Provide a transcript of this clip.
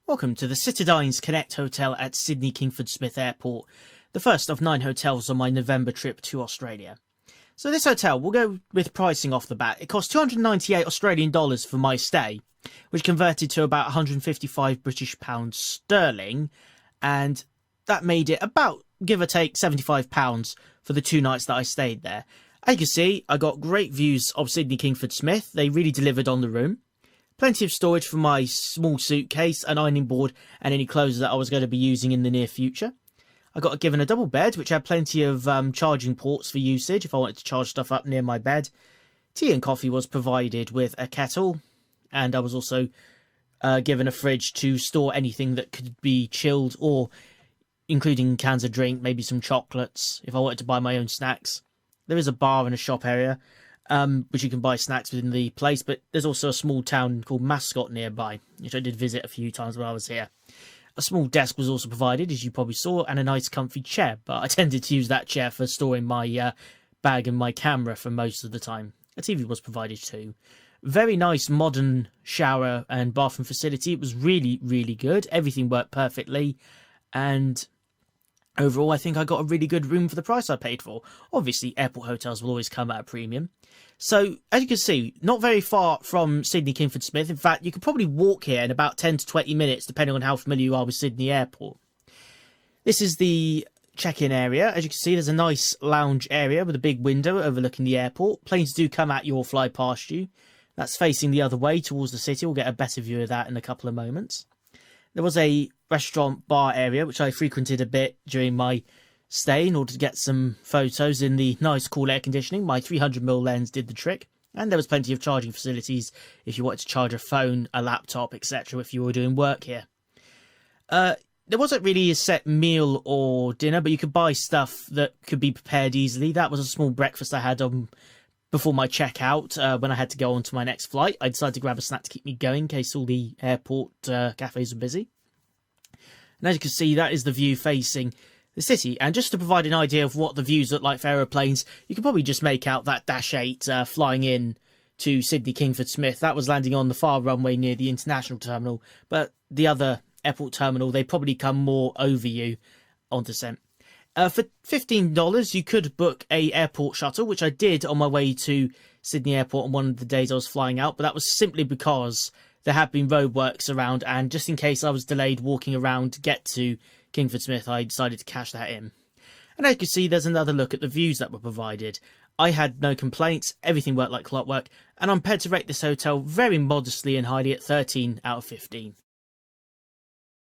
Welcome to the Citadines Connect Hotel at Sydney Kingford-Smith Airport, the first of 9 hotels on my November trip to Australia. So this hotel, we'll go with pricing off the bat. It cost 298 Australian dollars for my stay, which converted to about 155 British pounds sterling, and that made it about, give or take, £75 for the 2 nights that I stayed there. As you can see, I got great views of Sydney Kingford-Smith. They really delivered on the room. Plenty of storage for my small suitcase, an ironing board, and any clothes that I was going to be using in the near future. I got given a double bed, which had plenty of charging ports for usage if I wanted to charge stuff up near my bed. Tea and coffee was provided with a kettle, and I was also given a fridge to store anything that could be chilled, or including cans of drink, maybe some chocolates, if I wanted to buy my own snacks. There is a bar and a shop area, which you can buy snacks within the place, but there's also a small town called Mascot nearby, which I did visit a few times when I was here. A small desk was also provided, as you probably saw, and a nice comfy chair, but I tended to use that chair for storing my bag and my camera for most of the time. A TV was provided too. Very nice modern shower and bathroom facility. It was really, really good. Everything worked perfectly, and overall, I think I got a really good room for the price I paid for. Obviously, airport hotels will always come at a premium. So, as you can see, not very far from Sydney Kingford-Smith. In fact, you could probably walk here in about 10 to 20 minutes, depending on how familiar you are with Sydney Airport. This is the check-in area. As you can see, there's a nice lounge area with a big window overlooking the airport. Planes do come at you or fly past you. That's facing the other way towards the city. We'll get a better view of that in a couple of moments. There was a restaurant bar area, which I frequented a bit during my stay in order to get some photos in the nice cool air conditioning. My 300mm lens did the trick, and there was plenty of charging facilities if you wanted to charge a phone, a laptop, etc. if you were doing work here. There wasn't really a set meal or dinner, but you could buy stuff that could be prepared easily. That was a small breakfast I had before my checkout when I had to go on to my next flight. I decided to grab a snack to keep me going in case all the airport cafes were busy. And as you can see, that is the view facing the city. And just to provide an idea of what the views look like for aeroplanes, you can probably just make out that Dash 8 flying in to Sydney Kingford-Smith. That was landing on the far runway near the international terminal. But the other airport terminal, they probably come more over you on descent. For $15, you could book a airport shuttle, which I did on my way to Sydney Airport on one of the days I was flying out. But that was simply because there had been roadworks around, and just in case I was delayed walking around to get to Kingford-Smith, I decided to cash that in. And as you can see, there's another look at the views that were provided. I had no complaints, everything worked like clockwork, and I'm prepared to rate this hotel very modestly and highly at 13 out of 15.